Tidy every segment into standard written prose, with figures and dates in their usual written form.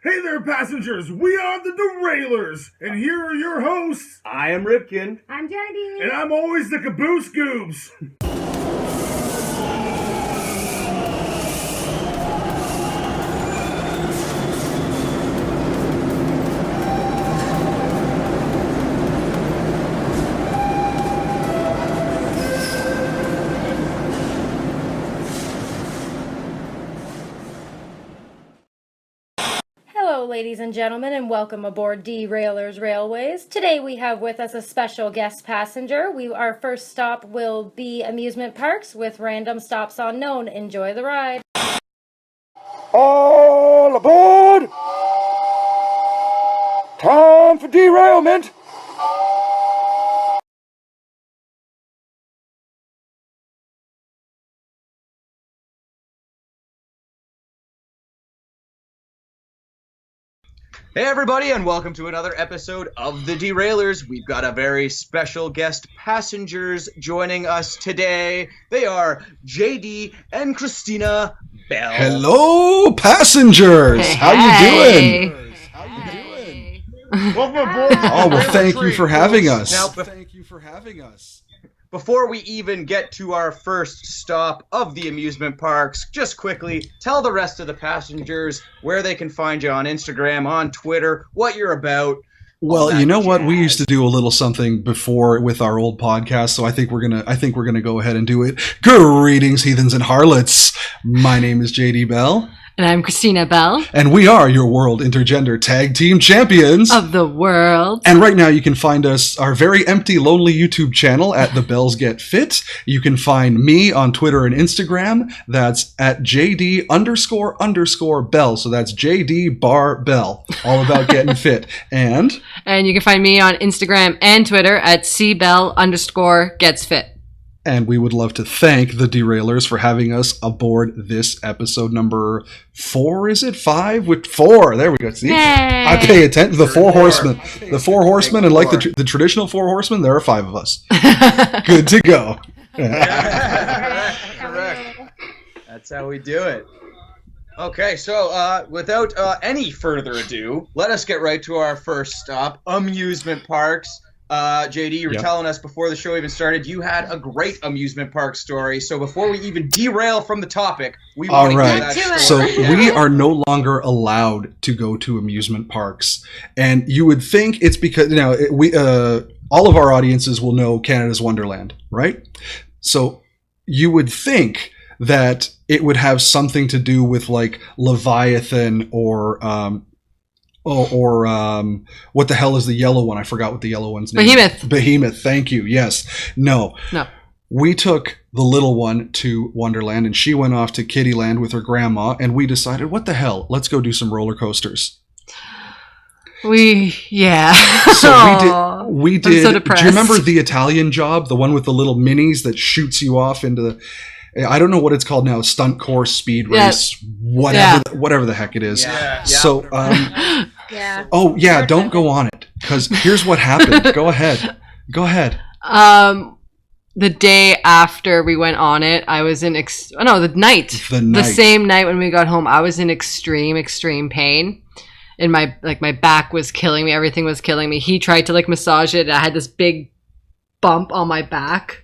Hey there, passengers. We are the DeRailers, and here are your hosts. I am Ripken. I'm JD. And I'm always the caboose goobs. Hello, ladies and gentlemen, and welcome aboard DeRailers Railways. Today we have with us a special guest passenger. Our first stop will be Amusement Parks with random stops unknown. Enjoy the ride. All aboard! Time for derailment! Hey everybody, and welcome to another episode of the DeRailers. We've got a very special guest passengers joining us today. They are JD and Christina Bell. Hello, passengers! How you doing? Welcome aboard. Oh, well, thank you for having us. Now, Thank you for having us. before we even get to our first stop of the amusement parks, just quickly tell the rest of the passengers where they can find you on Instagram, on Twitter, what you're about. Well, you know what? We used to do a little something before with our old podcast, so I think we're gonna go ahead and do it. Greetings, heathens and harlots. My name is JD Bell. And I'm Christina Bell. And we are your World Intergender Tag Team Champions Of the world. And right now you can find us, our very empty, lonely YouTube channel at The Bells Get Fit. You can find me on Twitter and Instagram. That's at JD__Bell. So that's JD bar Bell. All about getting fit. And you can find me on Instagram and Twitter at CBell_getsfit. And we would love to thank the DeRailers for having us aboard this episode number 4, is it? 5? With 4. There we go. See? Yay. I pay attention. The four horsemen. The four horsemen, and like the traditional 4 horsemen, there are 5 of us. Good to go. Correct. That's how we do it. Okay, so without any further ado, let us get right to our first stop, amusement parks. JD, you were telling us before the show even started, you had a great amusement park story. So before we even derail from the topic, we want to get that story. So we are no longer allowed to go to amusement parks, and you would think it's because all of our audiences will know Canada's Wonderland, right? So you would think that it would have something to do with like Leviathan or what the hell is the yellow one? I forgot what the yellow one's name is. Behemoth, thank you. Yes. No. We took the little one to Wonderland, and she went off to Kittyland with her grandma, and we decided, what the hell? Let's go do some roller coasters. So we did. I'm so depressed. Do you remember the Italian Job? The one with the little minis that shoots you off into the... I don't know what it's called now, stunt course, speed race, whatever the heck it is. So, oh yeah, don't go on it, because here's what happened. Go ahead. The day after we went on it, I was in the same night when we got home, I was in extreme pain. And my back was killing me. Everything was killing me. He tried to massage it. I had this big bump on my back.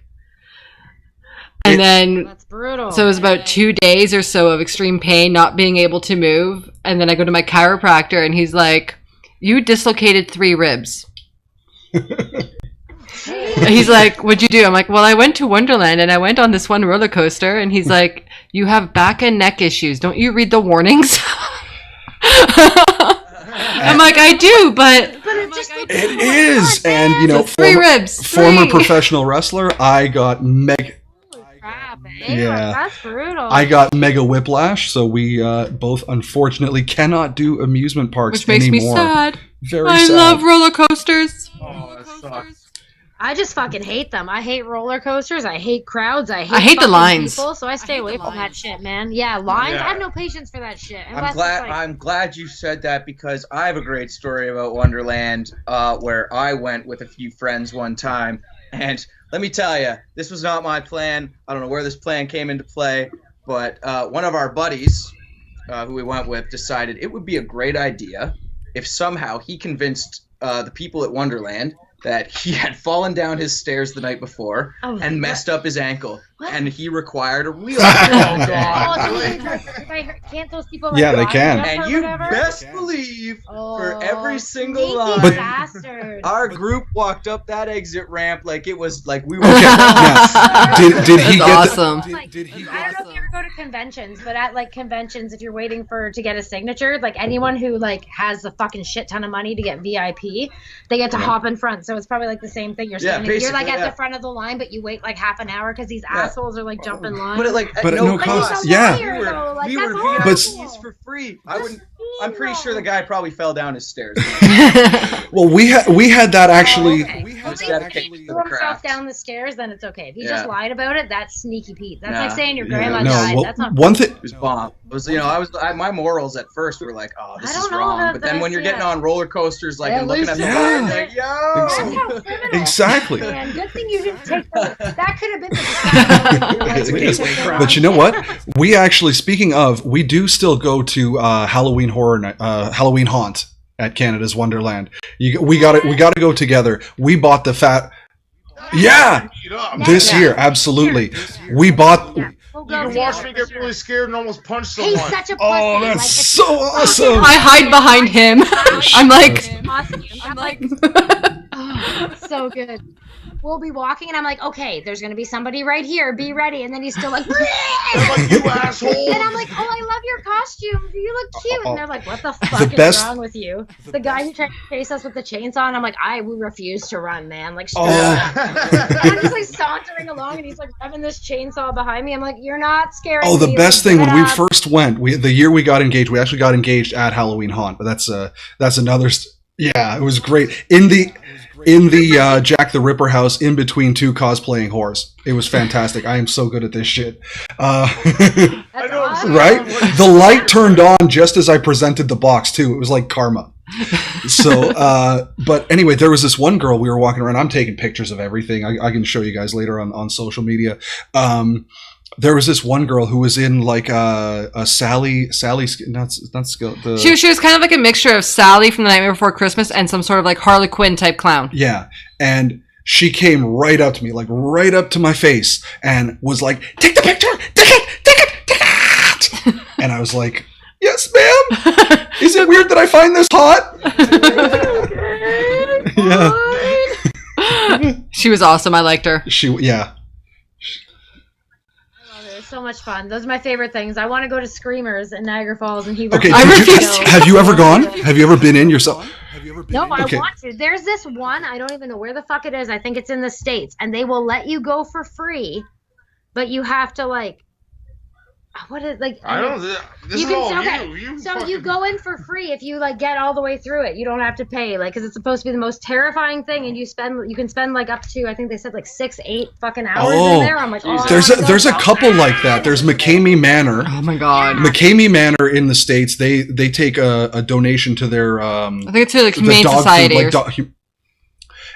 And then, that's brutal. So it was about 2 days or so of extreme pain, not being able to move. And then I go to my chiropractor, and he's like, "You dislocated 3 ribs." He's like, "What'd you do?" I'm like, "Well, I went to Wonderland, and I went on this one roller coaster." And he's like, "You have back and neck issues. Don't you read the warnings?" I'm like, "I do, but it is." And so 3 ribs. Former professional wrestler, I got mega. That's brutal. I got mega whiplash, so we both unfortunately cannot do amusement parks anymore. Which makes me sad. Very sad. I love roller coasters. Oh, that sucks. I just fucking hate them. I hate roller coasters. I hate crowds. I hate the lines. People, so I stay away from that shit, man. Yeah, lines. I have no patience for that shit. I'm glad you said that, because I have a great story about Wonderland, where I went with a few friends one time, and let me tell you, this was not my plan. I don't know where this plan came into play, but one of our buddies who we went with, decided it would be a great idea if somehow he convinced the people at Wonderland that he had fallen down his stairs the night before and messed up his ankle, and he required a wheelchair. Oh, God. Can't those people? Yeah, they can. And you best believe for every single sneaky line, bastard. our group walked up that exit ramp like it was like we were. Okay, yeah. Did he get awesome. Did he I don't know if you ever go to conventions, but at like conventions, if you're waiting to get a signature, like anyone who like has a fucking shit ton of money to get VIP, they get to hop in front. So it's probably like the same thing. You're standing, you're like at the front of the line, but you wait like half an hour because these assholes are like jumping line. But But at no cost. Yeah. We were VIPs for free. I'm pretty sure the guy probably fell down his stairs. Well, we had that actually. We had himself down the stairs, then it's okay. If he just lied about it, that's sneaky Pete. That's like saying your grandma died. Well, that's not one thing. It was bomb. It was, my morals at first were like, oh, this is wrong. But then when you're getting on roller coasters, like, and looking at the line, like, yo. Exactly. Man, good thing you didn't take that could have been the But you know what? We actually, speaking of, we do still go to Halloween Horror Night, Halloween Haunt at Canada's Wonderland. We got to go together. We bought the this year, absolutely. We bought. You can watch me get really scared and almost punch someone. He's such a pussy. Oh, that's so awesome! I hide behind him. I'm like, so good. We'll be walking, and I'm like, okay, there's gonna be somebody right here. Be ready. And then he's still like, I'm like, you asshole. And I'm like, oh, I love your costume. You look cute. And they're like, what the fuck is wrong with you? The guy who tried to chase us with the chainsaw, and I'm like, we refuse to run, man. Like, straight up. I'm just like sauntering along, and he's like revving this chainsaw behind me. I'm like, you're not scaring me. Oh, the best thing when we first went, the year we got engaged, we actually got engaged at Halloween Haunt, but that's another. Yeah, it was great in the Jack the Ripper house in between two cosplaying whores. It was fantastic. I am so good at this shit. That's awesome. Right? The light turned on just as I presented the box too. It was like karma. So, but anyway, there was this one girl we were walking around. I'm taking pictures of everything. I can show you guys later on social media. There was this one girl who was in like a Sally, not the. She was kind of like a mixture of Sally from The Nightmare Before Christmas and some sort of like Harley Quinn type clown. Yeah, and she came right up to me, like right up to my face, and was like, "Take the picture, take it." And I was like, "Yes, ma'am. Is it weird that I find this hot?" Yeah. She was awesome. I liked her. Yeah. So much fun. Those are my favorite things. I want to go to Screamers in Niagara Falls, and have you ever gone? Have you ever been in yourself? No, I want to. There's this one. I don't even know where the fuck it is. I think it's in the States, and they will let you go for free, but you have to like. What is like? I don't. This is all you. So you go in for free if you like get all the way through it. You don't have to pay, like, because it's supposed to be the most terrifying thing, and you can spend like up to, I think they said like 6-8 fucking hours in there. I'm like, there's a couple like that. There's McCamey Manor. Oh my god, McCamey Manor in the States. They take a donation to their. I think it's to the Humane Society.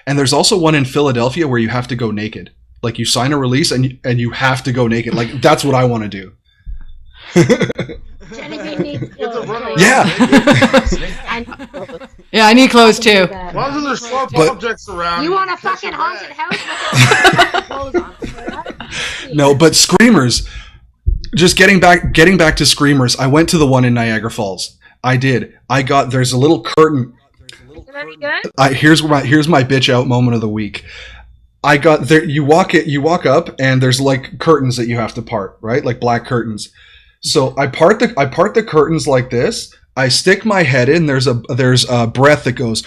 And there's also one in Philadelphia where you have to go naked. Like you sign a release and you have to go naked. Like that's what I want to do. Jenny needs clothes. Yeah. Yeah, I need clothes too. As long as there's sharp objects around. You want a fucking haunted house? Clothes on. No, but Screamers. Just getting back to Screamers. I went to the one in Niagara Falls. I did. There's a little curtain. Is that any good? Here's my bitch out moment of the week. I got there. You walk up, and there's like curtains that you have to part, right? Like black curtains. So I part the curtains like this. I stick my head in. There's a breath that goes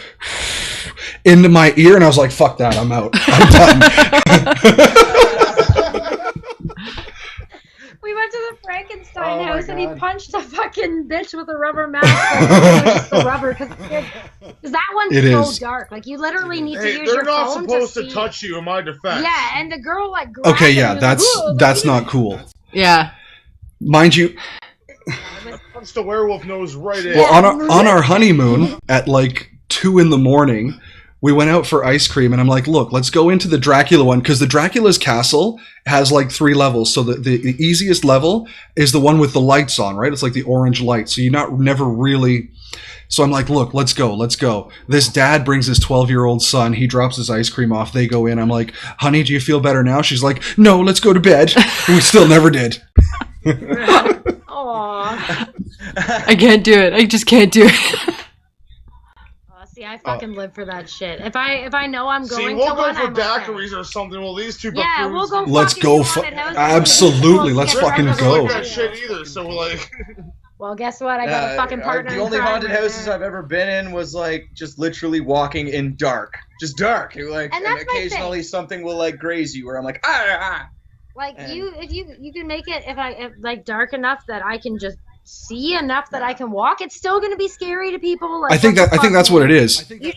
into my ear, and I was like, "Fuck that! I'm out. I'm done." We went to the Frankenstein house, and he punched a fucking bitch with a rubber mask. Just the rubber, because that one's so dark. Like you literally need to use your phone. They're not supposed to touch you. In my defense. Yeah, and the girl like. Okay, yeah, that's not cool. Yeah. Mind you, punch the werewolf nose right in. Well, on our honeymoon at like 2 a.m, we went out for ice cream, and I'm like, look, let's go into the Dracula one, because the Dracula's castle has like 3 levels. So the easiest level is the one with the lights on, right? It's like the orange light. So you're never really... So I'm like, look, let's go. This dad brings his 12-year-old son. He drops his ice cream off. They go in. I'm like, honey, do you feel better now? She's like, no, let's go to bed. We still never did. Aww. I can't do it. I just can't do it. See, I fucking live for that shit. If I know I'm going we'll to go one, for I'm daiquiris or something. Well, these two yeah, we'll go. Let's go. Absolutely, let's fucking go. Like that shit either. So like. Well, guess what? I got a fucking partner. The only haunted houses I've ever been in was like just literally walking in dark, just dark. Like, and occasionally something will like graze you, where I'm like, ah. Like if you can make it if like dark enough that I can just see enough that I can walk, it's still going to be scary to people. Like, I think that's what it is. You're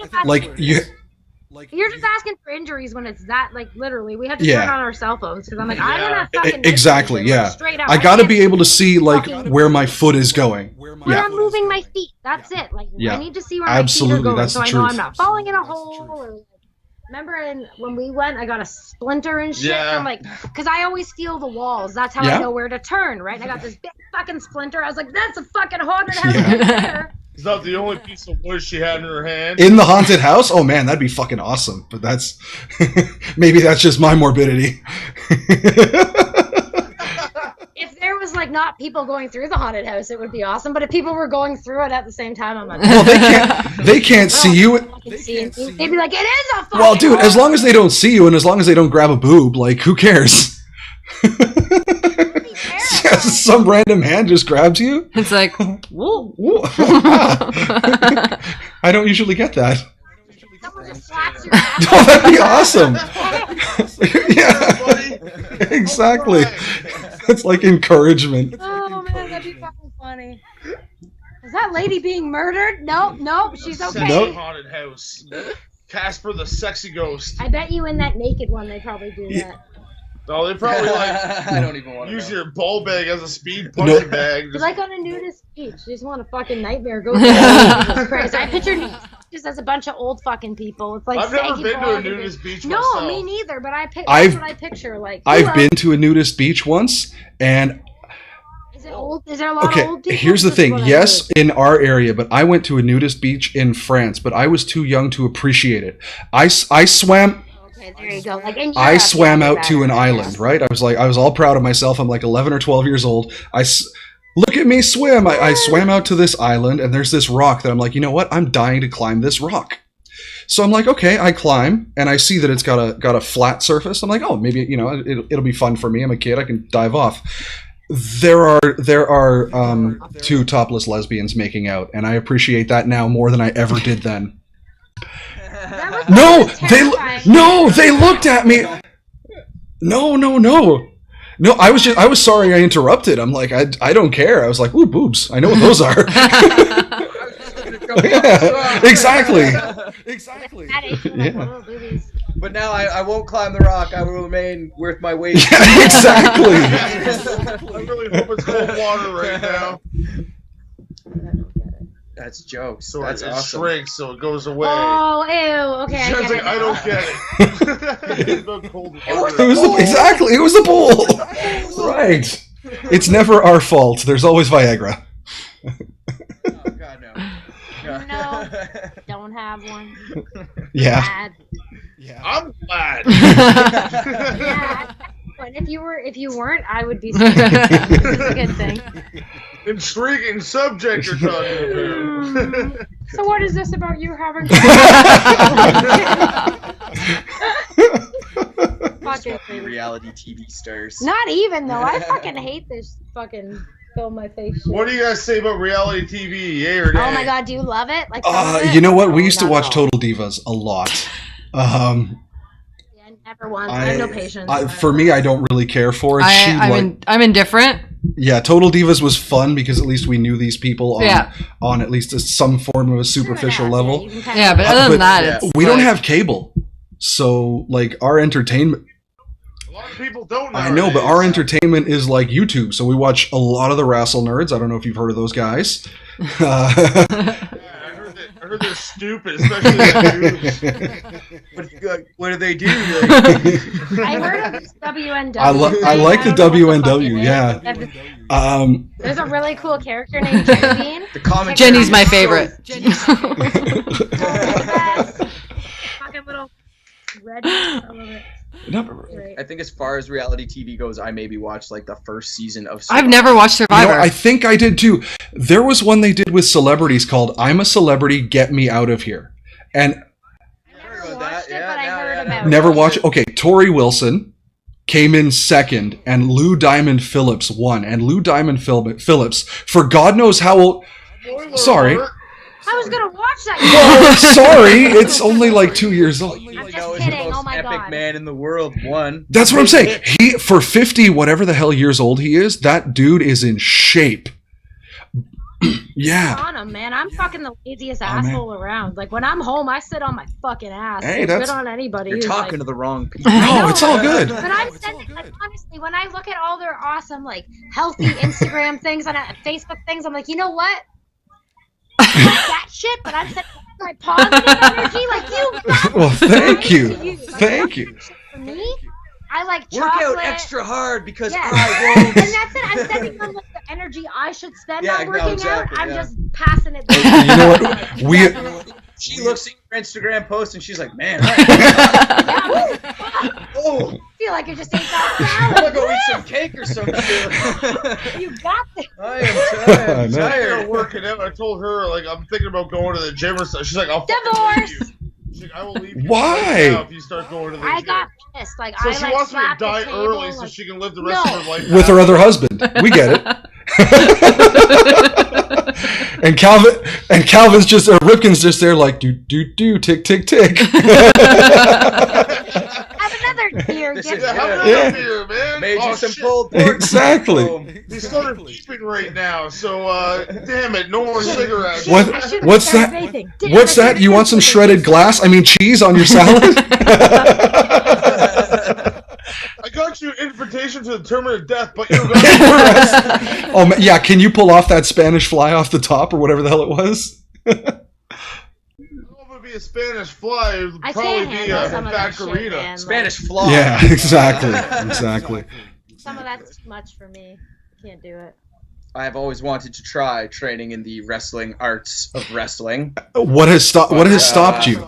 just asking for injuries when it's that, like, literally. We had to turn on our cell phones because I'm like, I don't have fucking exactly, injuries, like, straight up. I gotta be able to see, like, where my foot is going. Where I'm moving my feet. That's it. Like, I need to see where my feet are going so I know I'm not falling in a hole. Or, remember when we went, I got a splinter and shit. Yeah. I'm like, because I always feel the walls. That's how I know where to turn, right? I got this big fucking splinter. I was like, that's a fucking haunted house right there. Is that the only piece of wood she had in her hand? In the haunted house? Oh man, that'd be fucking awesome. But that's maybe that's just my morbidity. If there was like not people going through the haunted house, it would be awesome. But if people were going through it at the same time, I'm like, well, they can't see you. They'd be like, it is a fucking well, dude, as long as they don't see you and as long as they don't grab a boob, like, who cares? Some random hand just grabs you. It's like, whoa. I don't usually get that. Someone just slaps your ass. Oh, that'd be awesome. Yeah, exactly. It's like encouragement. Oh man, that'd be fucking funny. Is that lady being murdered? Nope, she's okay. Nope. Haunted house. Casper the sexy ghost. I bet you in that naked one they probably do that. No, they probably I don't even want to use your ball bag as a speed punching bag. Just... Like on a nudist beach. You just want a fucking nightmare. Go Jesus Christ. I picture nudist beaches as a bunch of old fucking people. It's like I've never been to a nudist beach myself. No, me neither, but that's what I picture. Like, I've been to a nudist beach once, and... Is it old? Is there a lot of old people? Here's the thing. Yes, in our area, but I went to a nudist beach in France, but I was too young to appreciate it. I swam... Okay, there you go. Like in Europe, I swam out to an island, right? I was all proud of myself. I'm like 11 or 12 years old. Look at me swim. I swam out to this island, and there's this rock that I'm like, you know what? I'm dying to climb this rock. So I'm like, okay, I climb, and I see that it's got a flat surface. I'm like, oh, maybe it'll be fun for me. I'm a kid. I can dive off. There are 2 topless lesbians making out, and I appreciate that now more than I ever did then. No, they looked at me. No. I was sorry I interrupted. I'm like, I don't care. I was like, ooh, boobs. I know what those are. Yeah, exactly. Yeah. But now I won't climb the rock. I will remain worth my weight. Yeah, exactly. I really hope it's cold water right now. That's jokes. So that's it awesome. shrinks, so it goes away. Oh, ew. Okay. I don't get it. The cold water. Exactly. It was the pool. Right. It's never our fault. There's always Viagra. Oh God, no. No, don't have one. Yeah. Glad. Yeah. I'm glad. Yeah. But if you weren't, I would be scared. This is a good thing. Intriguing subject you're talking about. So what is this about you having? Fucking reality TV stars. Not even though. I fucking hate this fucking film my face shit. What do you guys say about reality TV? Yay or nay? Oh my god, do you love it? Like you know what? We used to watch Total Divas a lot. Never once. I have no patience. For me, I don't really care for it. I'm indifferent. Yeah, Total Divas was fun because at least we knew these people on at least some form of a superficial level. Yeah, but other than that, we don't have cable, so like our entertainment. A lot of people don't. I know, but our entertainment is like YouTube, so we watch a lot of the Wrestle Nerds. I don't know if you've heard of those guys. I heard they're stupid, especially the news. What do they do? I heard of this WNW. I like the WNW. Yeah. There's a really cool character named Jenny Bean. The comic Jenny's my favorite. Fucking little red. I love it. I think as far as reality TV goes, I maybe watched like the first season of I've never watched Survivor. I think I did too. There was one they did with celebrities called "I'm a Celebrity, Get Me Out of Here," and I never watched it, but I heard about it. never watched it. Okay, Tori Wilson came in second, and Lou Diamond Phillips won. And Lou Diamond Phillips, for God knows how old. Sorry. I was gonna watch that. Oh, sorry, it's only like 2 years old. I'm just kidding. The Oh most my epic god. man in the world won. That's what I'm saying. He, for 50, whatever the hell years old he is, that dude is in shape. Yeah. On him, man. I'm fucking the laziest asshole around. Like when I'm home, I sit on my fucking ass. Hey, It's that's- good on anybody. You're who's talking like, to the wrong people. No, it's all good. But I'm sending, like, honestly, when I look at all their awesome, like, healthy Instagram things and Facebook things, I'm like, you know what? I like that shit, but I'm sending my positive energy. Like, you got Well, thank you. to Like, Thank you. For me, I like Work chocolate. out extra hard because Yeah. I And won't. that's it. I'm sending them like, the energy I should spend Yeah, on no, working exactly, out. I'm yeah. just passing it. You know what? We She looks at your Instagram post and she's like, man, I feel like I just ate that I'm salad. gonna go eat some cake or some shit. You got this. I am tired. I'm No. tired. Working out. I told her, like, I'm thinking about going to the gym or something. She's like, I'll fucking Divorce. leave you. She's like, I will leave you Why? right now if you start going to the I gym. got pissed. Like So I she like wants me to slapped the die table, early so like, she can live the rest of her life with her other husband. We get it. and Calvin's just Ripken's just there like do tick tick tick. Have another beer. This Get is Yeah, have good. another Yeah. beer, man. Made you Oh, some shit. pulled pork. Exactly. Boom. He started vaping right now, so damn it, no more cigarettes. What- I should've what's started that? vaping. Damn, What's I that? should've You want some started shredded vaping. glass? I mean cheese on your salad? I got you an invitation to the tournament of death, but you're right. Oh man, yeah, can you pull off that Spanish fly off the top or whatever the hell it was? I don't know if it'd be a Spanish fly. It would I probably can't be handle a some of that shit, Baccarina. man. Spanish fly. Yeah, exactly. Some of that's too much for me. Can't do it. I've always wanted to try training in the wrestling arts of wrestling. What has stopped you?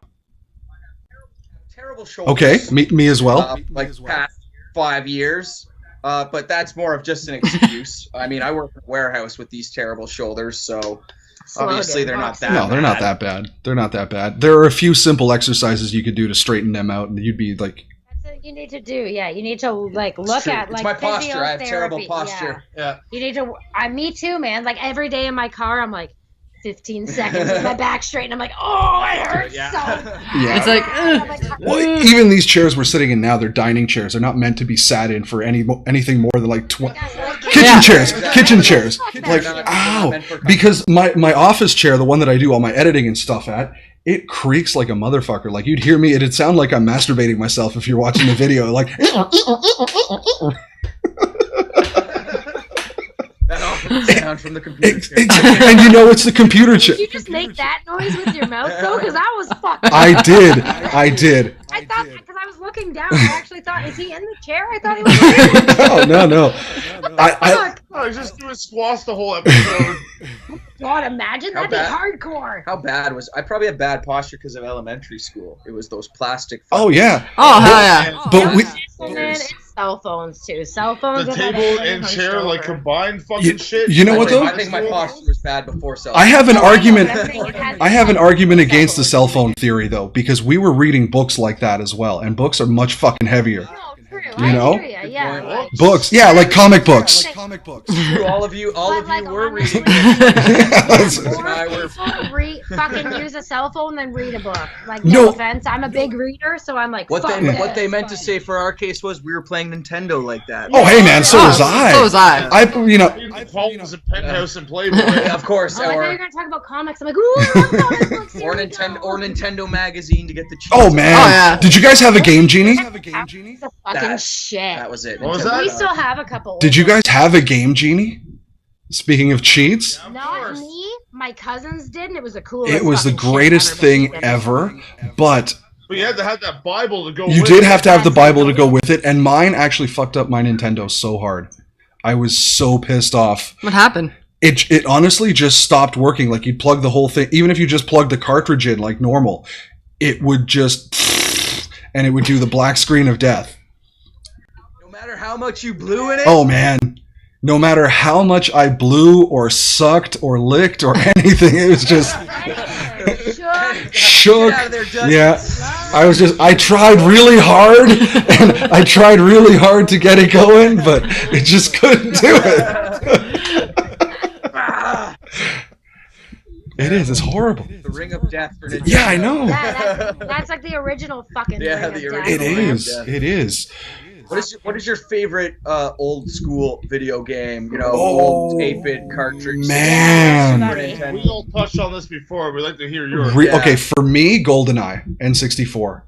Terrible shoulders. Okay, me as well. Like past 5 years. But that's more of just an excuse. I mean, I work in a warehouse with these terrible shoulders, so obviously they're not that No, they're not that bad. They're not that bad. There are a few simple exercises you could do to straighten them out, and you'd be like, That's what you need to do. Yeah, you need to like look true. at It's like my posture. I have terrible physiotherapy. posture. Yeah. You need to. Me too, man. Like every day in my car, I'm like 15 seconds with my back straight, and I'm like, oh, it hurts Yeah. so. yeah. It's like, I'm like, Well, even these chairs we're sitting in now, they're dining chairs. They're not meant to be sat in for anything more than like kitchen Yeah. chairs. Exactly. Kitchen chairs. They're Like, not ow. meant for comfort. Because my office chair, the one that I do all my editing and stuff at, it creaks like a motherfucker. Like you'd hear me, it'd sound like I'm masturbating myself if you're watching the video. Like, That often sound from the computer. chair. and you know it's the computer chair. Did you just make that noise with your mouth though? Because that was fucking. I did. I thought because I was looking down, I actually thought, is he in the chair? I thought he was. No. I I was just doing squash the whole episode. God, imagine How that'd be bad? hardcore. How bad was I? Probably had bad posture because of elementary school. It was those plastic. oh yeah. oh hell yeah. But we Man, it's cell phones too. Cell phones. The have had table everybody and hunched chair, like over. combined fucking You- shit. you know what, though? I think my posture was bad before cell. I have an Oh, argument. I'm saying it has- I have an argument against the cell phone theory though, because we were reading books like that as well, and books are much fucking heavier. No, true. You know? I hear ya, yeah. point. Like, Books, yeah, like comic books. Comic books. all of you but, like, were honestly, reading. more I were- people fucking use a cell phone than read a book. Like, No. no offense, I'm a big reader, so I'm like, What fuck they this. what they meant to say for our case was we were playing Nintendo like that. Oh hey man, so was So was I. I. Paul was a penthouse and Playboy. Yeah, of course. Oh, I thought you were or gonna talk about comics. I'm like, ooh, I love comic books. Here or we Nintendo go. or Nintendo magazine to get the cheese. Oh man, Oh, yeah. did you guys have a Game Genie? It's a fucking That- shit. That was it. What was Nintendo- that? We still have a couple. Did you guys have a Game Genie? Speaking of cheats, Not me. my cousins did, and it was the coolest. It was the greatest thing ever, but you had to have that Bible to go you did have to have the Bible to go with it, and mine actually fucked up my Nintendo so hard. I was so pissed off. What happened? It honestly just stopped working. Like, you'd plug the whole thing, even if you just plugged the cartridge in like normal, it would just, and it would do the black screen of death. No matter how much you blew in it? Oh, man. No matter how much I blew or sucked or licked or anything, it was just shook. Yeah. I tried really hard, and I tried really hard to get it going, but it just couldn't do it. It's horrible. The ring of death for Nintendo. Yeah, I know. Yeah, that's like the original fucking ring of death. It is. What is your favorite old school video game? You know, old 8-bit cartridge. Man, we all touched on this before. We'd like to hear yours. Okay, for me, GoldenEye N64.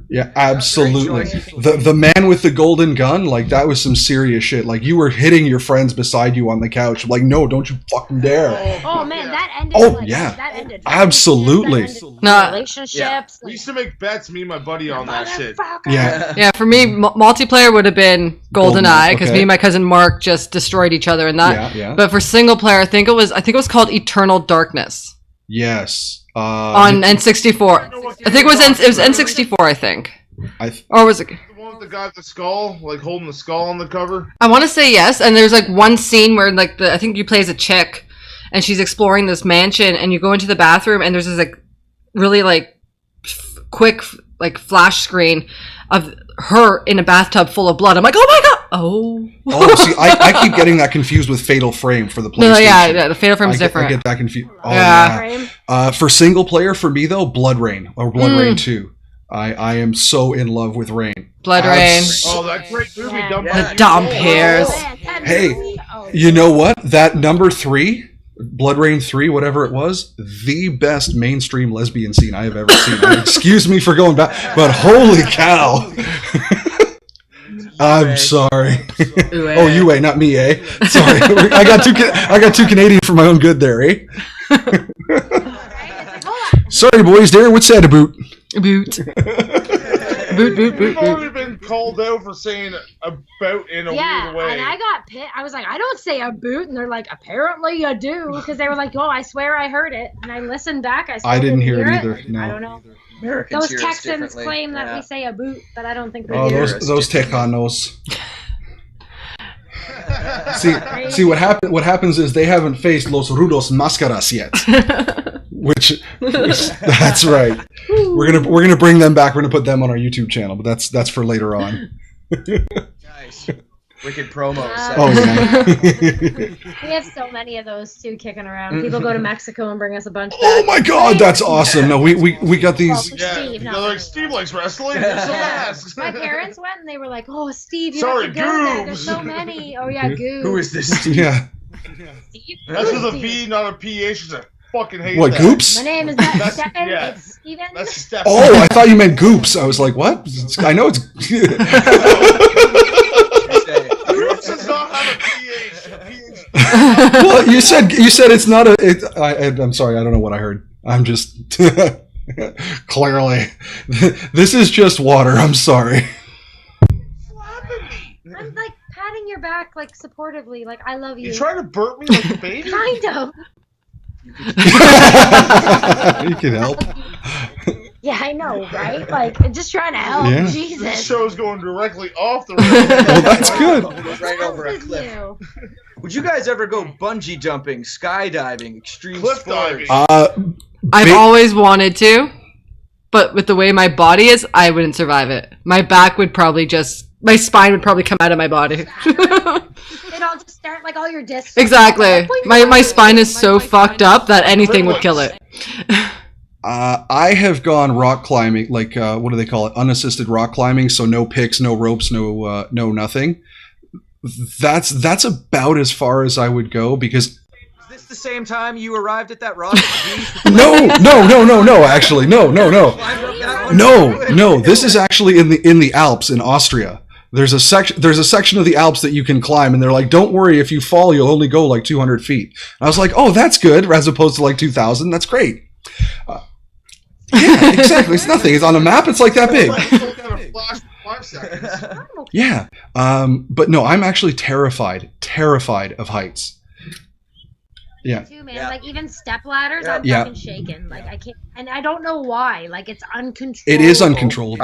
Yeah, absolutely. The man with the golden gun, like, that was some serious shit. Like, you were hitting your friends beside you on the couch. Like, no, don't you fucking dare. Oh man, that ended. That ended. Absolutely. Relationships. Yeah. We used to make bets, me and my buddy, on that shit. Yeah. For me, multiplayer would have been GoldenEye, because me and my cousin Mark just destroyed each other in that. Yeah. But for single player, I think it was called Eternal Darkness. Yes. On N64. I think it was N64, I think. Or was it? The one with the guy with the skull, like holding the skull on the cover? I want to say yes, and there's like one scene where like I think you play as a chick, and she's exploring this mansion, and you go into the bathroom, and there's this like really like quick like flash screen of her in a bathtub full of blood. I'm like, oh my god! Oh, see, I keep getting that confused with Fatal Frame for the PlayStation. No, yeah, the Fatal Frame is different. I get that confused. Oh, yeah. For single player, for me though, Blood Rain or Blood Rain 2. I am so in love with Rain. Blood Rain. Oh, that great movie done by the dumb hairs. Hey, you know what? That number 3, Blood Rain 3, whatever it was, the best mainstream lesbian scene I have ever seen. Excuse me for going back, but holy cow. I'm sorry. Oh, you ain't, not me, eh? Sorry, I got too Canadian for my own good there, eh? Sorry, boys. Darren, what's that about? Boot. We've already been called out for saying about in a weird way. And I got pissed. I was like, I don't say a boot, and they're like, apparently you do, because they were like, oh, I swear I heard it, and I listened back. I didn't hear it either. No. I don't know. Americans those Texans claim that we say a boot, but I don't think we do. Those Tejanos. See what happens is they haven't faced Los Rudos Máscaras yet. Which that's right. We're gonna bring them back. We're gonna put them on our YouTube channel, but that's for later on. Nice. Wicked promos. Oh yeah. We have so many of those too kicking around. People go to Mexico and bring us a bunch back. Oh my god, that's awesome. No, we got these. Steve, like Steve likes wrestling. My parents went and they were like, "Oh, Steve, you have to go there. There's so many." Oh yeah, Goobz. Who is this Steve? Yeah. Steve? That's with a V, not a PH. I fucking hate what, that. GoobZ? My name is not Stefan. Yeah. It's Steven. That's Stefan. Oh, I thought you meant GoobZ. I was like, what? I know it's. GoobZ does not have a PH. Well, you said it's not a. I'm sorry, I don't know what I heard. I'm just clearly. This is just water. I'm sorry. I'm like patting your back, like supportively, like I love you. You trying to burp me like a baby? Kind of. You can help. Yeah, I know, right? Like, just trying to help. Yeah. Jesus. This show's going directly off the road. Well, that's good. Right over a cliff. Would you guys ever go bungee jumping, skydiving, extreme Cliff sports? diving? I've always wanted to, but with the way my body is, I wouldn't survive it. My back would probably my spine would probably come out of my body. It all just start like all your discs. Exactly. My spine is so fucked up that anything would kill it. I have gone rock climbing, like what do they call it? Unassisted rock climbing. So no picks, no ropes, no nothing. That's about as far as I would go because. Is this the same time you arrived at that rock at the beach? No. Actually, no. This is actually in the Alps in Austria. There's a section of the Alps that you can climb, and they're like, don't worry, if you fall, you'll only go like 200 feet. And I was like, oh, that's good, as opposed to like 2,000. That's great. Yeah, exactly. It's nothing. It's on a map. It's like that big. Yeah. But no, I'm actually terrified of heights. Yeah. Too, man. Like even step ladders, I'm fucking shaking. Like I can't, and I don't know why. Like it's uncontrollable. It is uncontrollable.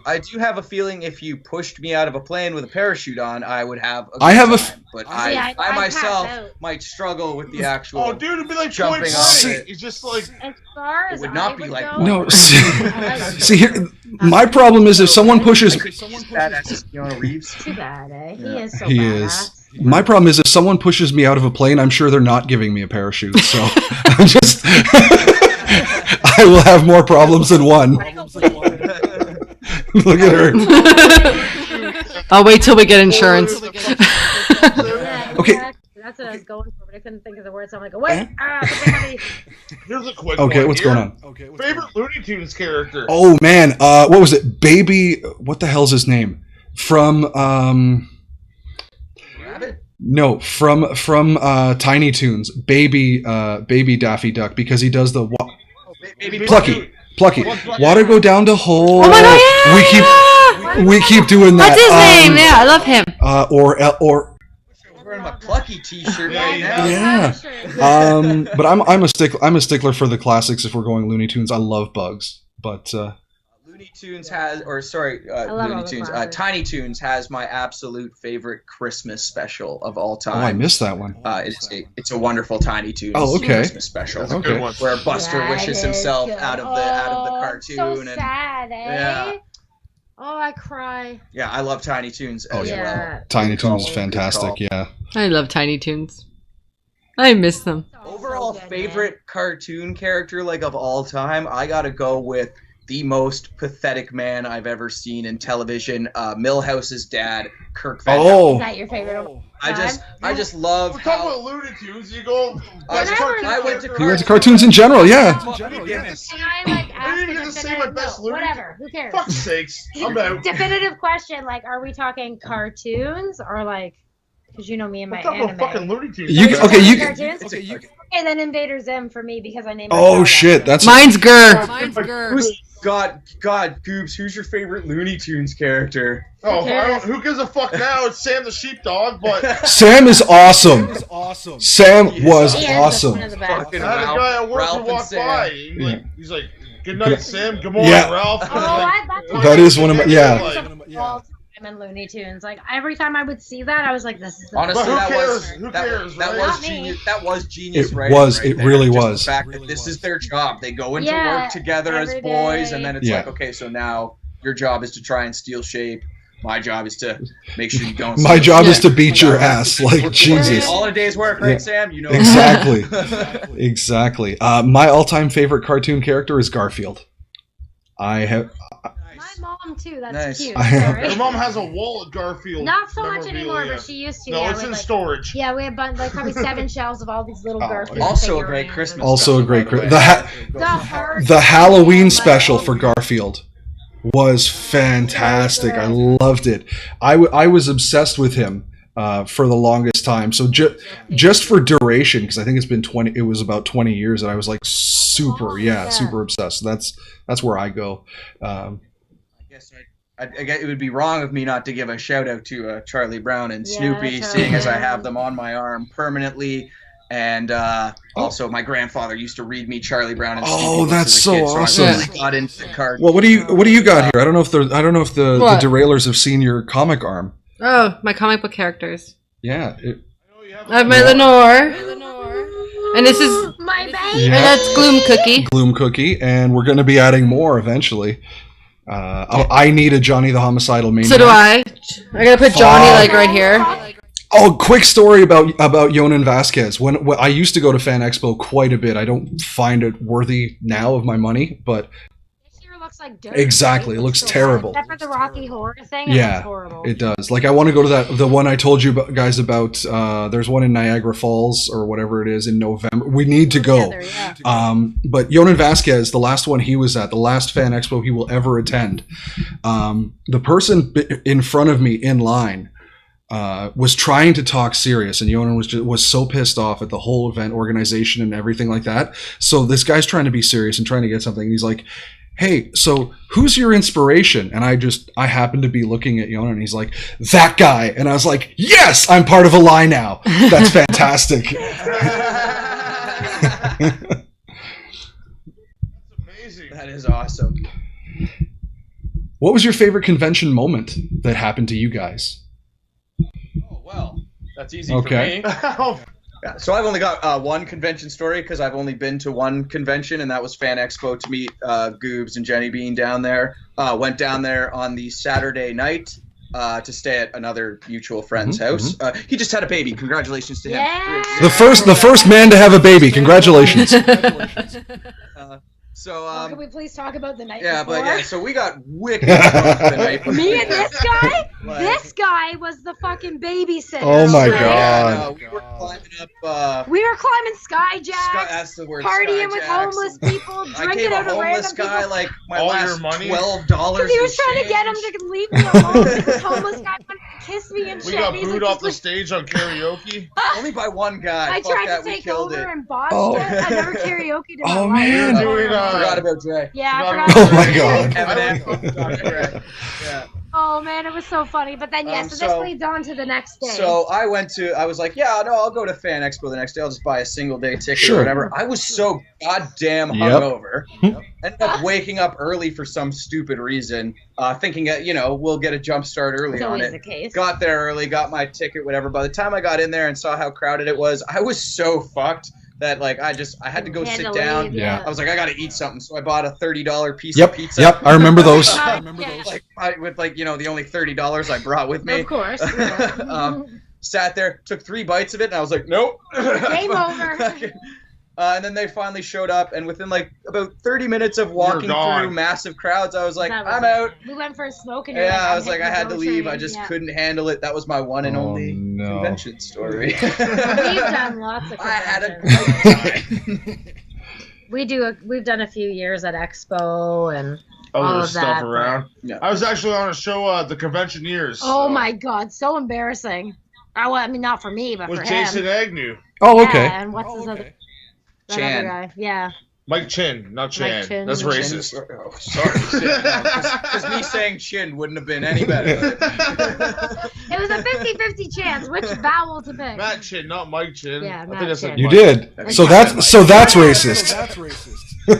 I do have a feeling if you pushed me out of a plane with a parachute on, I would have a time. But I myself might struggle with the actual. Oh, dude, it'd be like jumping on it. It's just like. As far as it would not be like go, no. See here, my problem is if someone pushes. Reeves. Too bad, eh? He is so He is. My problem is if someone pushes me out of a plane, I'm sure they're not giving me a parachute. So I'm just. I will have more problems than one. Look at her. I'll wait till we get insurance. Okay. That's what I was going for, but I couldn't think of the word, so I'm like, wait. Here's a quick Okay, one what's here. going on? Favorite Looney Tunes character? Oh man, what was it? Baby, what the hell's his name? From Rabbit? No, from Tiny Toons. Baby Daffy Duck, because he does the Plucky. Water go down the hole. Oh my God, yeah, we keep doing that. What's his name? Yeah, I love him. Or I'm wearing my Plucky T-shirt right now. yeah. But I'm a stickler for the classics. If we're going Looney Tunes, I love Bugs, but Looney Tunes has, Looney Tunes, Tiny Toons has my absolute favorite Christmas special of all time. Oh, I missed that one. It's a wonderful Tiny Toons Christmas special. That's a good one. Where Buster wishes himself out of the cartoon. So sad, eh? Yeah. Oh, I cry. Yeah, I love Tiny Toons as well. Tiny Toons is fantastic. Yeah. I love Tiny Toons. I miss them. Overall favorite cartoon character of all time, I gotta go with the most pathetic man I've ever seen in television, Milhouse's dad, Kirk Van Houten. Oh. Is that your favorite? I just love We're how talking about Looney Tunes. You go. I went to cartoons in general. Yeah. Can I ask didn't even get to say my best Looney whatever. Who cares? Fuck's sakes. I'm out. Definitive question. Are we talking cartoons or because you know me and my We're talking anime. about fucking Looney Tunes. Cartoons? Okay, then Invader Zim for me because I named. Oh shit, that's mine's Gur. God, GoobZ, who's your favorite Looney Tunes character? Oh, who gives a fuck now? It's Sam the Sheepdog, but Sam is awesome. Sam was awesome. One of the best. I had a guy at work Ralph who walked and by. He's like, "Good night, Sam. Good morning, Yeah. Ralph." That is one of my All time in Looney Tunes. Every time I would see that, I was like, "This is." Honestly, But that who cares, that right? was genius. That was genius. It Writing was. right It there. really Just was. The fact that this is their job. They go into Yeah, work together as every boys, day. and then it's okay, so now your job is to try and steal shape. My job is to make sure you don't. My job is to beat your ass. Jesus. All in a day's work, right, Sam? You know Exactly. Exactly. My all-time favorite cartoon character is Garfield. I have. My mom too. That's Nice. cute. Your mom has a wall at Garfield. Not so much memorabilia. anymore, but she used to. No, yeah, it's we in had, storage. Yeah, we had probably 7 shelves of all these little Garfield. Also a great Christmas. Also a great. special, by the way. The Halloween special for Garfield was fantastic. I loved it. I was obsessed with him for the longest time. So just for duration, because I think it's been 20. It was about 20 years, and I was super obsessed. So that's where I go. I guess it would be wrong of me not to give a shout out to Charlie Brown and Snoopy, that's seeing as I right. have them on my arm permanently. And also, my grandfather used to read me Charlie Brown and Snoopy. Oh, books that's as a so kid, awesome. I really got into the cartoons. Well, what do you got here? I don't know if the What? DeRailers have seen your comic arm. Oh, my comic book characters. Yeah. I have my Lenore. And this is My baby. and that's Gloom Cookie. Gloom Cookie, and we're going to be adding more eventually. I need a Johnny the Homicidal Maniac. So do I. I gotta put Johnny right here. Oh, quick story about Yonan Vasquez. When I used to go to Fan Expo quite a bit. I don't find it worthy now of my money, but looks like dirt. Exactly, it looks terrible. Except for the Rocky Horror thing, Yeah, looks horrible. it does. Like I want to go to the one I told you guys about. There's one in Niagara Falls or whatever it is in November. We need to go. Together, yeah. But Yonan Vasquez, the last one he was at, the last fan expo he will ever attend, the person in front of me in line was trying to talk serious, and Yonan was so pissed off at the whole event organization and everything like that. So this guy's trying to be serious and trying to get something. And he's like, "Hey, so who's your inspiration?" And I happened to be looking at Yonan, and he's like, "That guy." And I was like, "Yes, I'm part of a lie now." That's fantastic. That's amazing. That is awesome. What was your favorite convention moment that happened to you guys? Oh, well, that's easy Okay. for me. Yeah, so I've only got one convention story because I've only been to one convention, and that was Fan Expo to meet GoobZ and Jenny Bean down there. Went down there on the Saturday night to stay at another mutual friend's house. He just had a baby. Congratulations to him. Yeah. The first man to have a baby. Congratulations. Can we please talk about the night yeah, before? but yeah, so we got wicked drunk the night before. Me and this guy? Like- This guy was the fucking babysitter. Oh my right? God. We were climbing up. We were climbing skyjacks, That's the word. partying with skyjacks. homeless people, I drinking gave a out of homeless random guy people. like my All last your money? $12. Because he was trying to get him to leave me alone. This homeless guy wanted to kiss me and We shit. got He's booed like, off the stage on karaoke. Only by one guy. I Fuck tried that, to we take killed over it. and botched Oh. it. I never karaoke'd in my Oh, life. man. We were doing, Forgot about Dre. Yeah, I forgot forgot. Oh my God. Eminem. Yeah. Oh man, it was so funny. But then so this so- leads on to the next day. So I was like, yeah, no, I'll go to Fan Expo the next day. I'll just buy a single day ticket Sure. or whatever. I was so goddamn Yep. hungover. Ended up waking up early for some stupid reason, thinking that, we'll get a jump start early it's on always it. the case. Got there early, got my ticket, whatever. By the time I got in there and saw how crowded it was, I was so fucked that I had to go Had sit to down. leave, Yeah. I was like, I gotta eat something, so I bought a $30 piece Yep. of pizza. Yep. I remember those. Yeah. With the only $30 I brought with me. Of course. Sat there, took 3 bites of it, and I was like, nope. Game over. And then they finally showed up, and within about 30 minutes of walking gone. through massive crowds, I was like, That was I'm it. out. We went for a smoke and Yeah, I I'm was like, I hitting had the to GO leave. train. I just Yeah. couldn't handle it. That was my one and Oh, only no. convention story. We've done lots of I had a conventions. great time. We've done a few years at Expo and all Other of stuff that. around. Yeah. I was actually on a show, the Convention Years. Oh my God, so embarrassing. I mean, not for me, but With for Jason him. Agnew. Oh, Yeah, okay. and what's his other? That Chan. other guy. Yeah. Mike Chin, not Chan. Chin. That's Mike racist. Oh, sorry. Because me saying chin wouldn't have been any better. It was a 50-50 chance which vowel to pick. Matt Chin, not Mike Chin. Yeah, I Matt think I said Chin. You Mike. did. So that's racist. Yeah,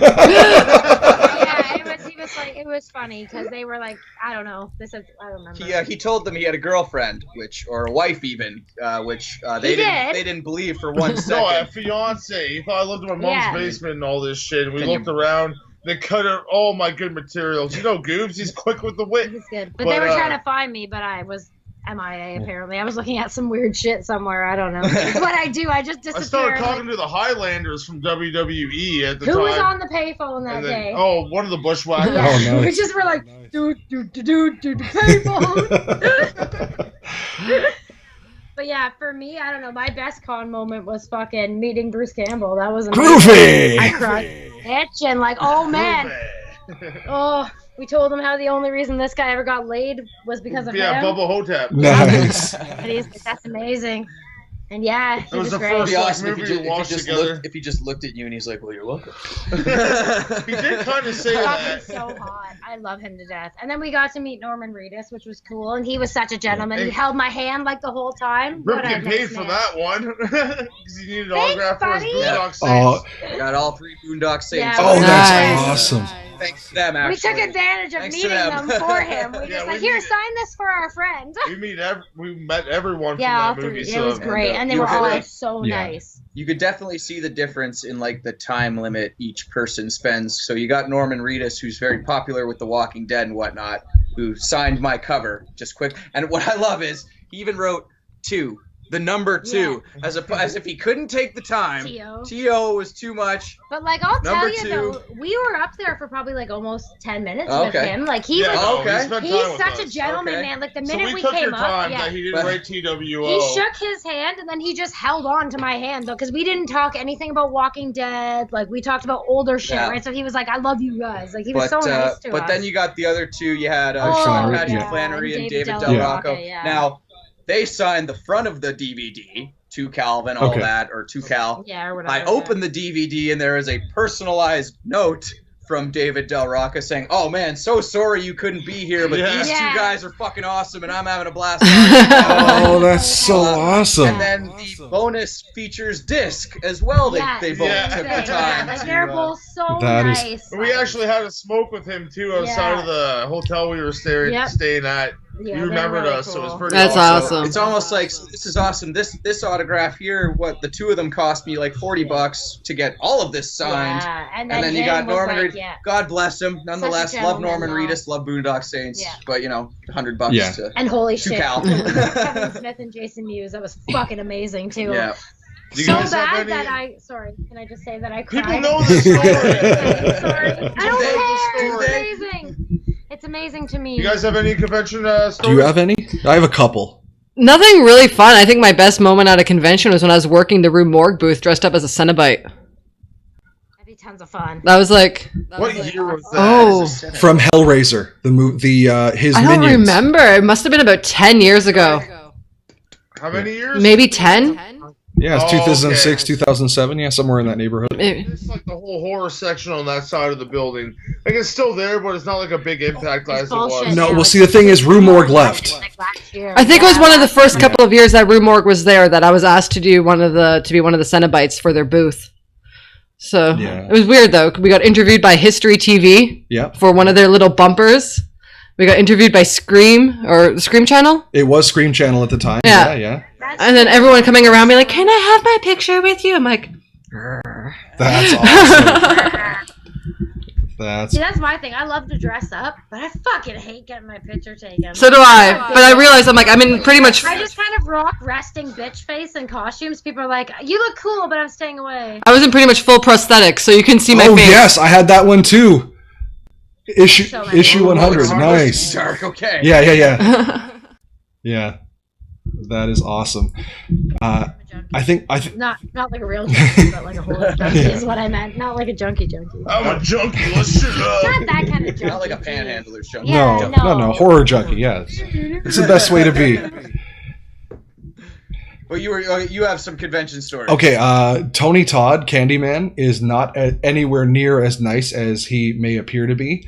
it was funny because they were like, I don't know. This is, I don't remember. He told them he had a girlfriend, or a wife even, which they didn't believe for 1 second. No, a fiance. He thought I lived in my mom's Yeah. basement and all this shit. And we Can looked around. They cut out all my good materials. GoobZ, he's quick with the wit. He's good. But they were trying to find me, but I was MIA apparently. I was looking at some weird shit somewhere. I don't know. It's what I do. I just I disappear. started talking to the Highlanders from WWE at the Who time. was on the payphone that and day? then, one of the Bushwhackers. Yeah. Oh, nice. We just were like, do payphone. But yeah, for me, I don't know. My best con moment was fucking meeting Bruce Campbell. That was amazing. Groovy. I cried, itching like, oh man. Oh, we told him how the only reason this guy ever got laid was because of Yeah, him. Bubba Hotep. Nice. And he's like, that's amazing. And yeah, he It was was the great. It'd first be awesome movie we watched together. if he just looked at you and he's like, well, you're welcome. He did kind of say Fucking that. so hot. I love him to death. And then we got to meet Norman Reedus, which was cool. And he was such a gentleman. He held my hand like the whole time. What a Ripken nice paid for man. that one because he needed an Thanks, autograph for his buddy. Boondock Saints. Oh, Got all 3 Boondock Saints. Yeah, oh, that's Nice. awesome. Thanks to them, We actually. took advantage of Thanks to meeting them. them for him. We Yeah, just we like, here, need- sign this for our friend. We met everyone Yeah, all from that movie. three. So It was great. And they you were all really- so Yeah. nice. You could definitely see the difference in the time limit each person spends. So you got Norman Reedus, who's very popular with The Walking Dead and whatnot, who signed my cover just quick. And what I love is he even wrote 2 the number 2, as if he couldn't take the time. T.O. was too much. But like, I'll tell Number you 2. though, we were up there for probably like almost 10 minutes with him. Like he was, he's such a gentleman, man. Like the minute we came up, he didn't write TWO. He shook his hand and then he just held on to my hand though, because we didn't talk anything about Walking Dead. Like we talked about older shit, right? So he was like, "I love you guys." Like he was so nice to us. But then you got the other 2. You had Patrick Flannery and David Del Rocco. Now they signed the front of the DVD. To Calvin, all that, or to Cal. Yeah, or whatever. I opened the DVD and there is a personalized note from David Del Rocca saying, "Oh man, so sorry you couldn't be here, but these 2 guys are fucking awesome and I'm having a blast." Oh, that's so awesome. And then the bonus features disc as well. They both took the time. Like they're both so nice. We actually had a smoke with him too outside of the hotel we were staying at. You remembered us, so it was pretty awesome. It's almost like, this is awesome. This autograph here, the 2 of them cost me like $40 to get all of this signed. Yeah, and then you got Norman Reedus. God bless him. Nonetheless, love Norman Reedus, love Boondock Saints. Yeah. But, $100 to and holy shit, Cal. Kevin Smith and Jason Mewes, that was fucking amazing too. Yeah. So bad that can I just say that I cried? People know this story. Sorry. I don't care. It's amazing. It's amazing to me. You guys have any convention stories? Do you have any? I have a couple. Nothing really fun. I think my best moment at a convention was when I was working the Rue Morgue booth dressed up as a Cenobite. That'd be tons of fun. That was like... What year was that? Oh. From Hellraiser. The movie, his I don't Minions. remember. It must have been about 10 years ago. How many years? Maybe 10? Yeah, it's 2006, 2007. Yeah, somewhere in that neighborhood. It's like the whole horror section on that side of the building. Like it's still there, but it's not like a big impact as it was. No, well, see, the thing is, Rue Morgue left. I think it was one of the first couple of years that Rue Morgue was there that I was asked to do to be one of the Cenobites for their booth. So it was weird though. We got interviewed by History TV for one of their little bumpers. We got interviewed by Scream or the Scream Channel. It was Scream Channel at the time. Yeah. And then everyone coming around me like, "Can I have my picture with you?" I'm like, that's awesome. That's my thing. I love to dress up, but I fucking hate getting my picture taken. So do I. But I realize I'm in pretty much... I just kind of rock resting bitch face in costumes. People are like, "You look cool, but I'm staying away." I was in pretty much full prosthetics, so you can see my face. Oh, yes. I had that one, too. Issue 100. Nice. Dark, okay. Yeah. Yeah. That is awesome. I think not like a real junkie, but like a horror junkie is what I meant. Not like a junkie. I'm a junkie. Let's shit up. Not that kind of junkie. Not like a panhandler's junkie. Yeah, no, horror junkie. Yeah, it's the best way to be. Well, you have some convention stories. Okay, Tony Todd, Candyman, is not anywhere near as nice as he may appear to be.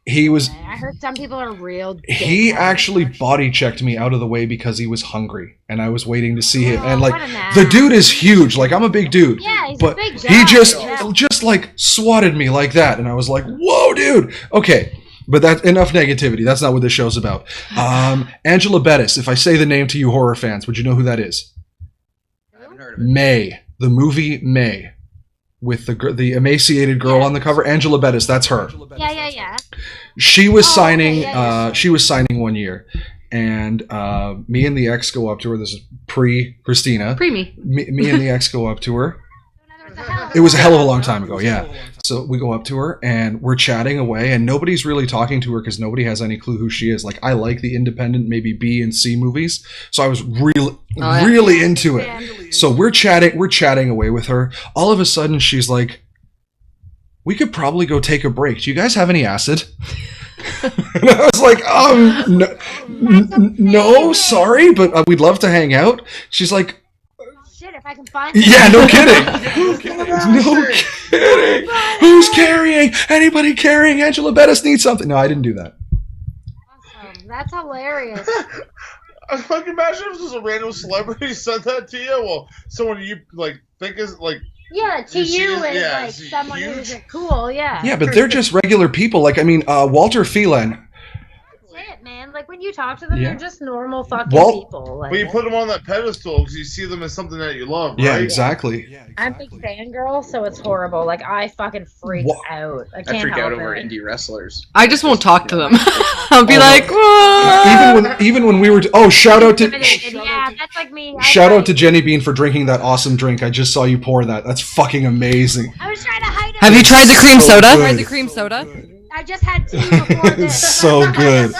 I heard some people are real. He actually body checked me out of the way because he was hungry, and I was waiting to see him. And like, the dude is huge. Like, I'm a big dude. Yeah, he's but a big guy. He just like swatted me like that, and I was like, "Whoa, dude!" Okay, but that's enough negativity. That's not what this show's about. Angela Bettis. If I say the name to you horror fans, would you know who that is? I haven't heard of it. May, the movie May, with the emaciated girl on the cover. Angela Bettis. That's her. Yeah. She was signing. She was signing one year, and me and the ex go up to her. This is pre-Christina. Me and the ex go up to her. It was a hell of a long time ago. Yeah. So we go up to her and we're chatting away, and nobody's really talking to her because nobody has any clue who she is. Like, I like the independent, maybe B and C movies, so I was really into it. So we're chatting away with her. All of a sudden, she's like, "We could probably go take a break. Do you guys have any acid?" And I was like, no, sorry, but we'd love to hang out. She's like, "Shit, if I can find." Yeah, no kidding. No kidding. Who's carrying? Anybody carrying? Angela Bettis needs something. No, I didn't do that. Awesome. That's hilarious. I fucking imagine if just a random celebrity said that to you. Well, someone you like think is like. Yeah, to you is like someone who's cool. Yeah. Yeah, but they're just regular people. Like, I mean, Walter Phelan. That's it, man. Like when you talk to them, they're just normal fucking people. Like, but you put them on that pedestal because you see them as something that you love, right? Yeah, exactly. I'm a big fangirl, so it's horrible. Like, I fucking freak out. I can't freak out help over it. indie wrestlers. I just won't talk to them. I'll be like, whoa. Even when we were shout out to that's like me. Shout out to Jenny Bean for drinking that awesome drink. I just saw you pour that. That's fucking amazing. I was trying to hide it. Have you tried the cream soda? Good. Tried the cream soda? I just had tea before this. It's so good.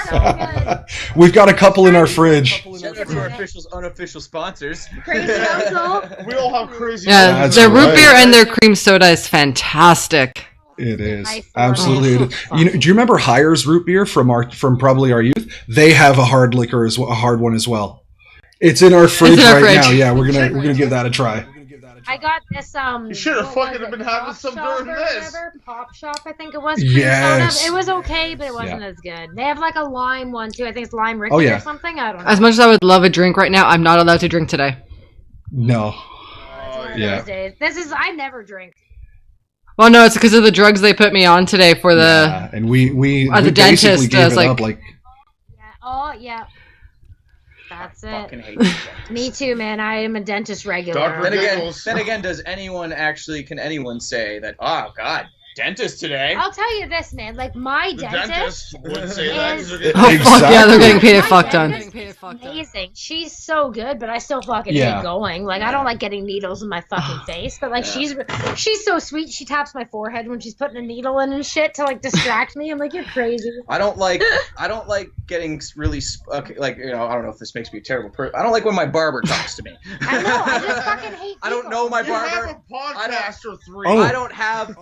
We've got a couple in our fridge. Shout out to our unofficial sponsors. Crazy Uncle. We all have crazy. Yeah, their root beer and their cream soda is fantastic. It is absolutely. It is. You know, do you remember Hires root beer from probably our youth? They have a hard liquor as well, a hard one as well. It's in our fridge now. Yeah, we're gonna give that a try. I got this. You should have fucking been having some during this. Pop Shop, I think it was. Yes. Soda. It was okay, but it wasn't as good. They have like a lime one too. I think it's lime Ricky or something. I don't know. As much as I would love a drink right now, I'm not allowed to drink today. No. This is I never drink. Well, no, it's because of the drugs they put me on today for the. Yeah, and we the dentist gave like. Up, like. Yeah. Oh yeah. That's it. Fucking hate Me too, man. I am a dentist regular. Then again, can anyone say that, oh, God, dentist today? I'll tell you this, man. Like, my dentist would say that. Oh, fuck yeah, they're getting paid a fuck ton. Amazing. She's so good, but I still fucking hate going. Like, I don't like getting needles in my fucking face, but, like, she's so sweet. She taps my forehead when she's putting a needle in and shit to, like, distract me. I'm like, you're crazy. I don't like getting really, like, you know, I don't know if this makes me a terrible person. I don't like when my barber talks to me. I know, I just fucking hate people. I don't know my barber. Have a podcast or three. I don't have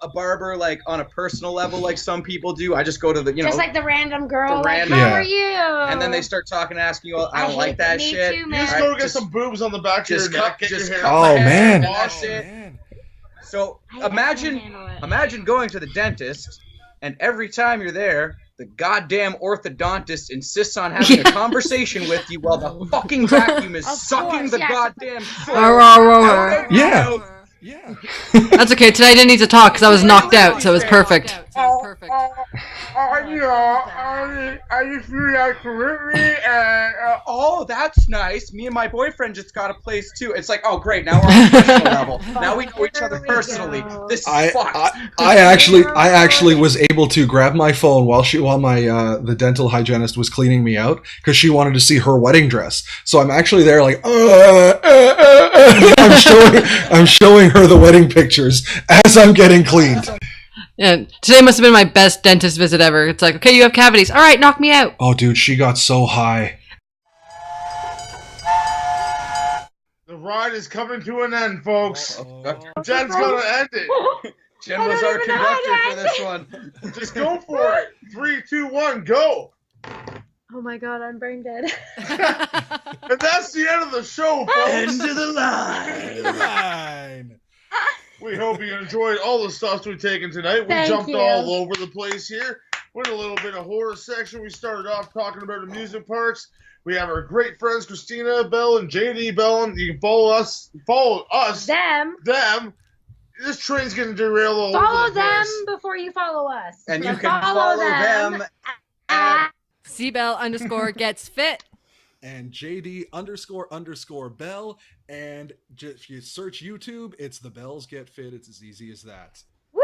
a barber, like, on a personal level like some people do. I just go to the, you know. Just like the random girl, how are you? And then they start talking, asking you, I don't like that shit. Too, you just go get some boobs on the back of your neck, get your hair. Oh, man. That's it. So imagine going to the dentist, and every time you're there, the goddamn orthodontist insists on having a conversation with you while the fucking vacuum is sucking the goddamn soil. Yeah. That's okay. Today I didn't need to talk because I was knocked out, so it was perfect. I just really like to meet me, and oh, that's nice. Me and my boyfriend just got a place too. It's like, oh great, now we're on a personal level. Now we know each other personally. This is fucked. I actually was able to grab my phone while the dental hygienist was cleaning me out because she wanted to see her wedding dress. So I'm actually there like I'm showing her the wedding pictures as I'm getting cleaned. Yeah, today must have been my best dentist visit ever. It's like, okay, you have cavities. All right, knock me out. Oh, dude, she got so high. The ride is coming to an end, folks. Jen's gonna end it. Jen was our conductor for this one. Just go for it. 3, 2, 1, go. Oh my god, I'm brain dead. And that's the end of the show, folks. End of the line. We hope you enjoyed all the stuff we've taken tonight. We jumped all over the place here. Went a little bit of horror section. We started off talking about amusement parks. We have our great friends Christina Bell and JD Bell. And you can follow us. Them. This train's getting derailed all over the place. Follow them before you follow us. And you can follow them at CBell_gets_fit. And JD__Bell. And if you search YouTube, it's The Bells Get Fit. It's as easy as that. Woo!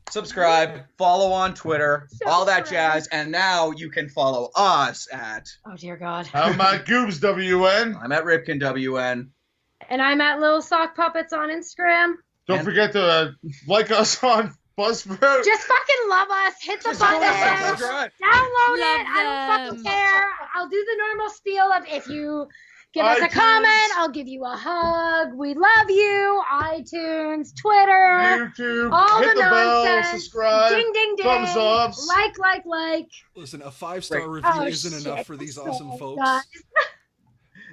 Subscribe, follow on Twitter, all that jazz. And now you can follow us at... Oh, dear God. I'm at GoobZ WN. I'm at Ripken WN. And I'm at Little Sock Puppets on Instagram. Don't forget to like us on Buzzsprout. Just fucking love us. Hit the button. Download it. I don't fucking care. I'll do the normal spiel of if you give us a comment, I'll give you a hug. We love you. iTunes, Twitter, YouTube, all hit the nonsense. Bell, subscribe, ding, ding, ding. thumbs up. Like. Listen, a 5-star review isn't enough for these awesome folks.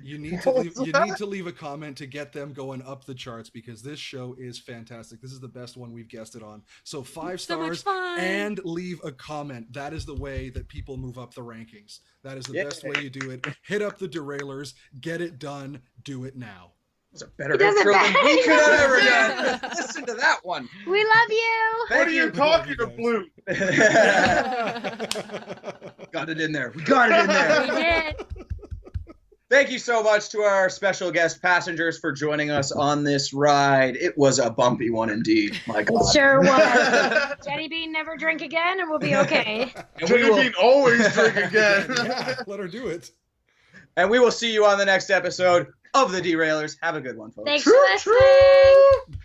You need to leave a comment to get them going up the charts because this show is fantastic. This is the best one we've guested on. So 5 stars and leave a comment. That is the way that people move up the rankings. That is the best way you do it. Hit up the DeRailers. Get it done. Do it now. It's a better intro than we could have ever done. Listen to that one. We love you. What are you talking to, Blue? Got it in there. We got it in there. We did. Thank you so much to our special guest passengers for joining us on this ride. It was a bumpy one indeed. My God. It sure was. Jenny Bean never drink again and we'll be okay. Jenny Bean always drink again. Yeah, let her do it. And we will see you on the next episode of the DeRailers. Have a good one, folks. Thanks for listening.